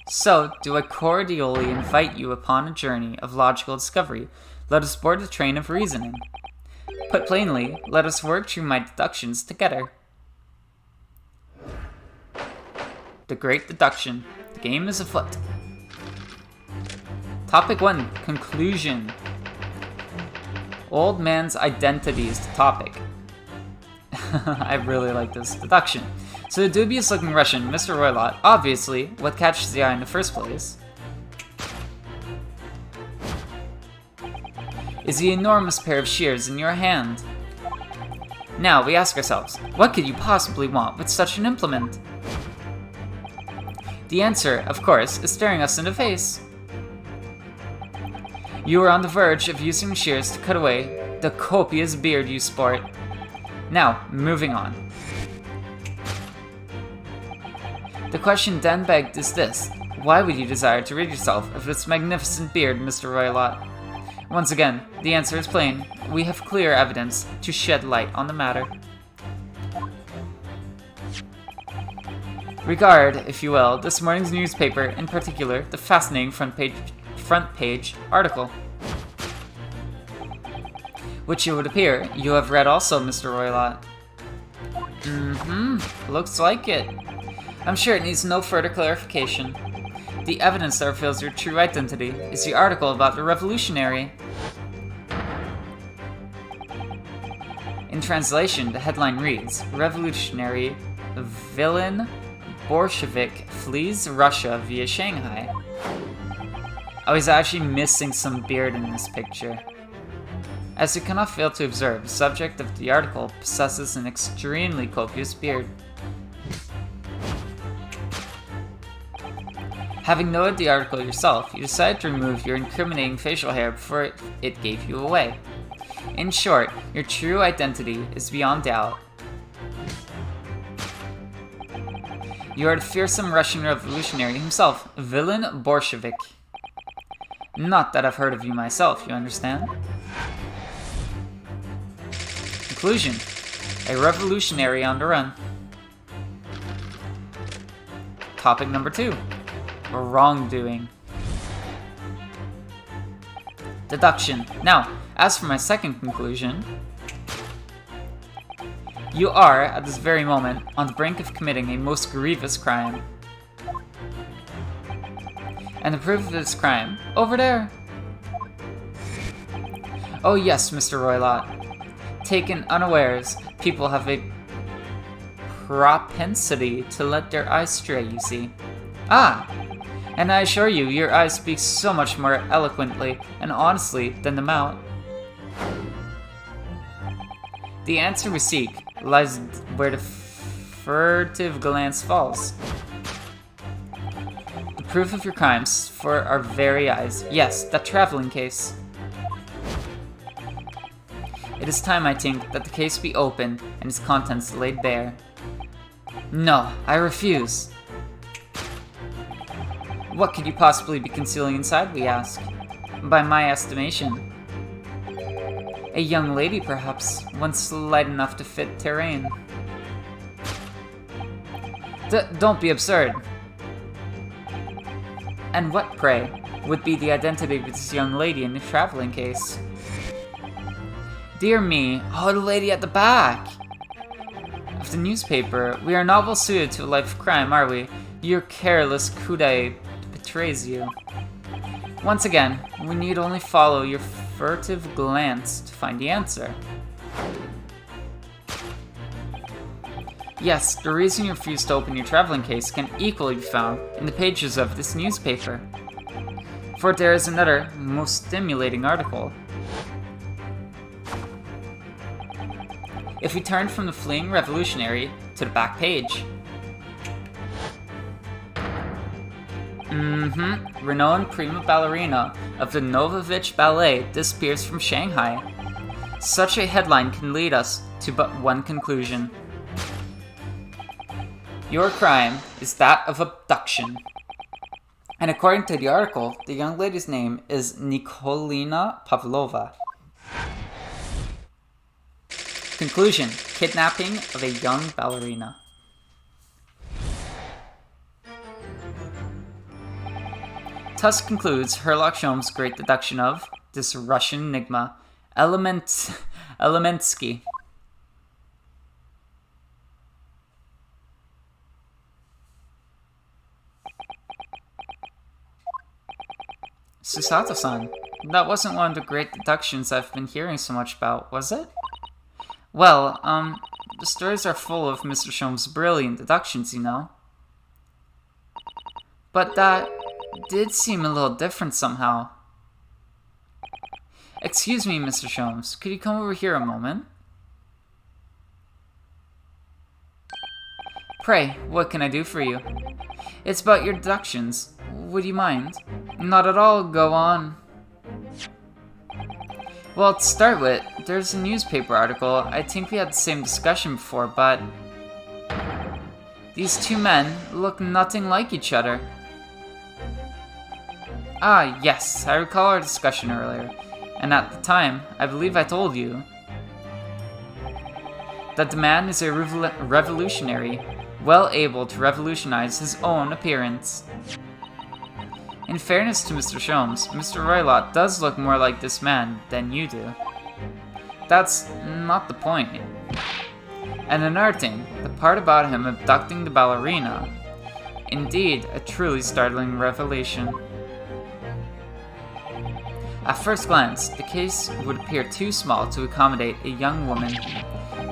A: So, do I cordially invite you upon a journey of logical discovery. Let us board the train of reasoning. Put plainly, let us work through my deductions together. The Great Deduction. The game is afoot. Topic 1. Conclusion. Old man's identity is the topic. I really like this deduction. So the dubious-looking Russian, Mr. Roylott, obviously, what catches the eye in the first place is the enormous pair of shears in your hand. Now, we ask ourselves, what could you possibly want with such an implement? The answer, of course, is staring us in the face. You are on the verge of using the shears to cut away the copious beard you sport. Now, moving on. The question then begged is this: why would you desire to rid yourself of this magnificent beard, Mr. Roylott? Once again, the answer is plain. We have clear evidence to shed light on the matter. Regard, if you will, this morning's newspaper, in particular, the fascinating front page article. Which it would appear you have read also, Mr. Roylott. Looks like it. I'm sure it needs no further clarification. The evidence that reveals your true identity is the article about the revolutionary. In translation, the headline reads, Revolutionary villain Bolshevik flees Russia via Shanghai. Oh, he's actually missing some beard in this picture. As you cannot fail to observe, the subject of the article possesses an extremely copious beard. Having noted the article yourself, you decided to remove your incriminating facial hair before it gave you away. In short, your true identity is beyond doubt. You are the fearsome Russian revolutionary himself, Villain Bolshevik. Not that I've heard of you myself, you understand? Conclusion: a revolutionary on the run. Topic number 2. Wrongdoing. Deduction. Now, as for my second conclusion, you are, at this very moment, on the brink of committing a most grievous crime. And the proof of this crime, over there. Oh yes, Mr. Roylott. Taken unawares, people have a propensity to let their eyes stray, you see. Ah! And I assure you, your eyes speak so much more eloquently and honestly than the mouth. The answer we seek lies where the furtive glance falls. The proof of your crimes for our very eyes. Yes, that traveling case. It is time, I think, that the case be opened and its contents laid bare. No, I refuse. What could you possibly be concealing inside, we ask? By my estimation, a young lady, perhaps, one slight enough to fit terrain. Don't be absurd. And what, pray, would be the identity of this young lady in the traveling case? Dear me, oh, the lady at the back! Of the newspaper, we are not well suited to a life of crime, are we? Your careless coup d'oeil betrays you. Once again, we need only follow your furtive glance to find the answer. Yes, the reason you refuse to open your traveling case can equally be found in the pages of this newspaper. For there is another, most stimulating article. If we turn from the fleeing revolutionary to the back page. Renowned prima ballerina of the Novovich Ballet disappears from Shanghai. Such a headline can lead us to but one conclusion. Your crime is that of abduction. And according to the article, the young lady's name is Nikolina Pavlova. Conclusion: kidnapping of a young ballerina. Thus concludes Herlock Sholmes' great deduction of this Russian enigma, Elementsky. Susato-san, that wasn't one of the great deductions I've been hearing so much about, was it? Well, the stories are full of Mr. Sholmes' brilliant deductions, you know. But that did seem a little different somehow. Excuse me, Mr. Sholmes, could you come over here a moment? Pray, what can I do for you? It's about your deductions. Would you mind? Not at all, go on. Well, to start with, there's a newspaper article. I think we had the same discussion before, but these two men look nothing like each other. Ah, yes, I recall our discussion earlier, and at the time, I believe I told you that the man is a revolutionary, well able to revolutionize his own appearance. In fairness to Mr. Sholmes, Mr. Roylott does look more like this man than you do. That's not the point. And another thing, the part about him abducting the ballerina. Indeed, a truly startling revelation. At first glance, the case would appear too small to accommodate a young woman.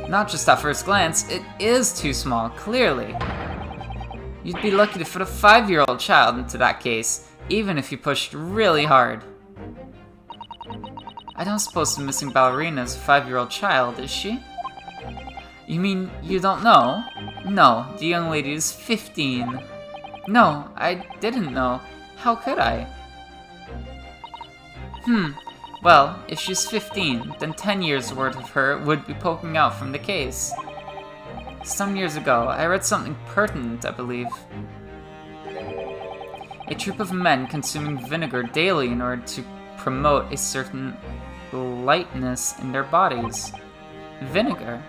A: Not just at first glance, it is too small, clearly. You'd be lucky to fit a 5-year-old child into that case, even if you pushed really hard. I don't suppose the missing ballerina is a 5-year-old child, is she? You mean you don't know? No, the young lady is 15. No, I didn't know. How could I? Well, if she's 15, then 10 years' worth of her would be poking out from the case. Some years ago, I read something pertinent, I believe. A troop of men consuming vinegar daily in order to promote a certain lightness in their bodies. Vinegar?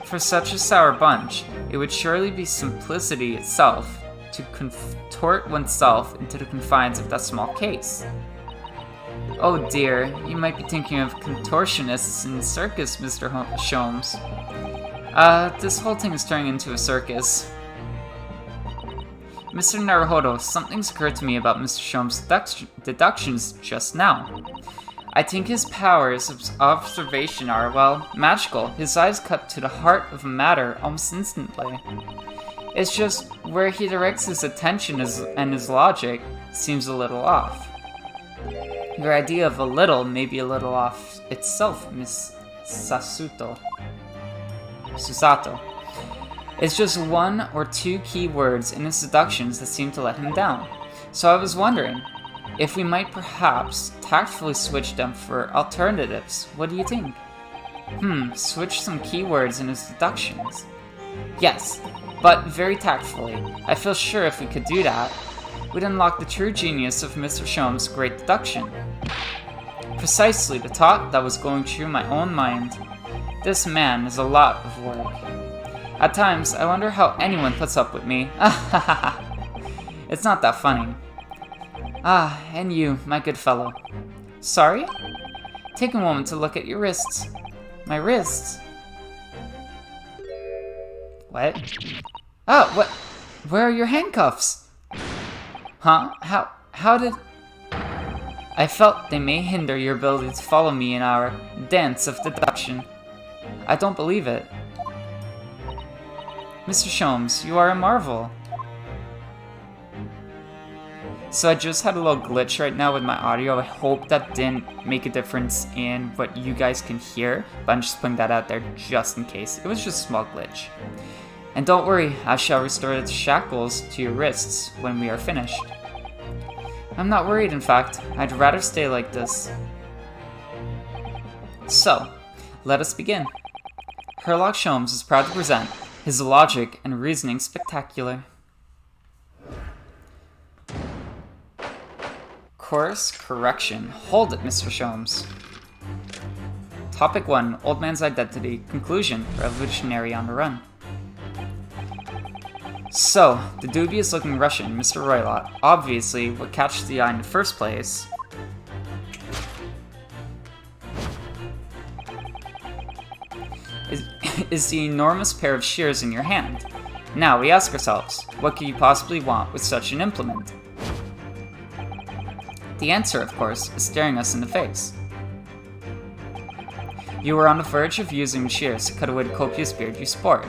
A: For such a sour bunch, it would surely be simplicity itself to contort oneself into the confines of that small case. Oh dear, you might be thinking of contortionists in the circus, Mr. Sholmes. This whole thing is turning into a circus. Mr. Naruhodo, something's occurred to me about Mr. Sholmes' deductions just now. I think his powers of observation are, well, magical. His eyes cut to the heart of a matter almost instantly. It's just where he directs his attention and his logic seems a little off. Your idea of a little may be a little off itself, Miss Susato. It's just one or two key words in his deductions that seem to let him down. So I was wondering if we might perhaps tactfully switch them for alternatives. What do you think? Switch some keywords in his deductions. Yes, but very tactfully. I feel sure if we could do that, we'd unlock the true genius of Mr. Sholmes' great deduction. Precisely the thought that was going through my own mind. This man is a lot of work. At times, I wonder how anyone puts up with me. It's not that funny. And you, my good fellow. Sorry? Take a moment to look at your wrists. My wrists? What? Oh, what? Where are your handcuffs? Huh? How did... I felt they may hinder your ability to follow me in our dance of deduction. I don't believe it. Mr. Sholmes, you are a marvel. So I just had a little glitch right now with my audio. I hope that didn't make a difference in what you guys can hear, but I'm just putting that out there just in case. It was just a small glitch. And don't worry, I shall restore the shackles to your wrists when we are finished. I'm not worried, in fact. I'd rather stay like this. So, let us begin. Herlock Sholmes is proud to present his logic and reasoning spectacular. Course correction. Hold it, Mr. Sholmes. Topic 1. Old man's identity. Conclusion. Revolutionary on the run. So, the dubious-looking Russian, Mr. Roylott, obviously what catches the eye in the first place is the enormous pair of shears in your hand. Now we ask ourselves, what could you possibly want with such an implement? The answer, of course, is staring us in the face. You were on the verge of using the shears to cut away the copious beard you sport.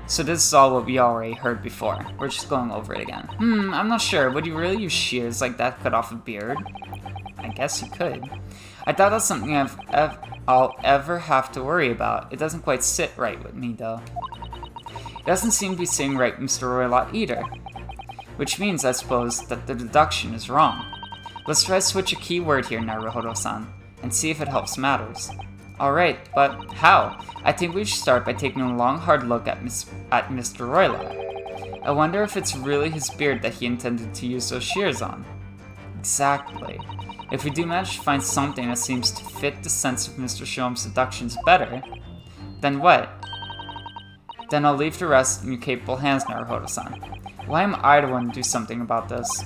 A: So this is all what we already heard before. We're just going over it again. I'm not sure. Would you really use shears like that to cut off a beard? I guess you could. I doubt that's something I'll ever have to worry about. It doesn't quite sit right with me, though. It doesn't seem to be sitting right with Mr. Roylott either. Which means, I suppose, that the deduction is wrong. Let's try to switch a key word here, Naruhodo-san, and see if it helps matters. Alright, but how? I think we should start by taking a long, hard look at Mr. Roylott. I wonder if it's really his beard that he intended to use those shears on. Exactly. If we do manage to find something that seems to fit the sense of Mr. Sholmes' deductions better, then what? Then I'll leave the rest in your capable hands, Naruhodo-san. Why am I the one to do something about this?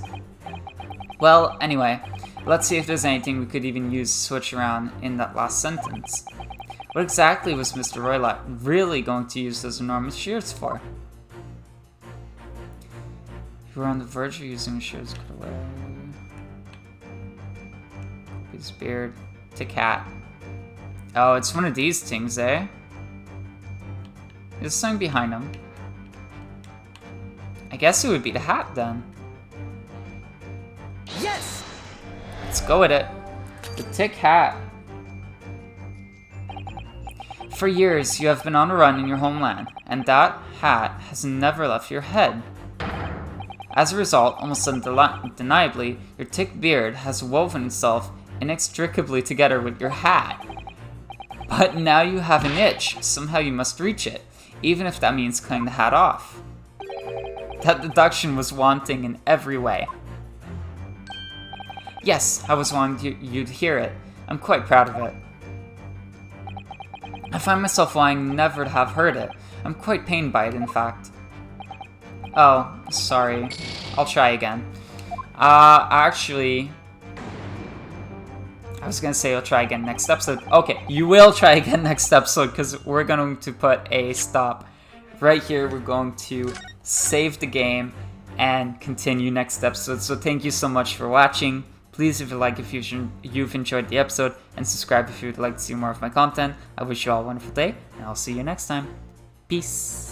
A: Well, anyway, let's see if there's anything we could even use to switch around in that last sentence. What exactly was Mr. Roylott really going to use those enormous shears for? You were on the verge of using the shears to cut away his beard to cat. Oh, it's one of these things, eh? There's something behind him. I guess it would be the hat, then.
B: Yes!
A: Let's go with it. The tick hat. For years, you have been on a run in your homeland, and that hat has never left your head. As a result, almost undeniably, your tick beard has woven itself inextricably together with your hat. But now you have an itch. Somehow you must reach it, even if that means cutting the hat off. That deduction was wanting in every way. Yes, I was wanting you to hear it. I'm quite proud of it. I find myself wanting never to have heard it. I'm quite pained by it, in fact. Oh, sorry. I'll try again. Actually, I was gonna say I'll try again next episode. Okay, you will try again next episode, because we're going to put a stop right here. We're going to save the game and continue next episode. So thank you so much for watching. Please, if you've enjoyed the episode, and subscribe if you would like to see more of my content. I wish you all a wonderful day, and I'll see you next time. Peace.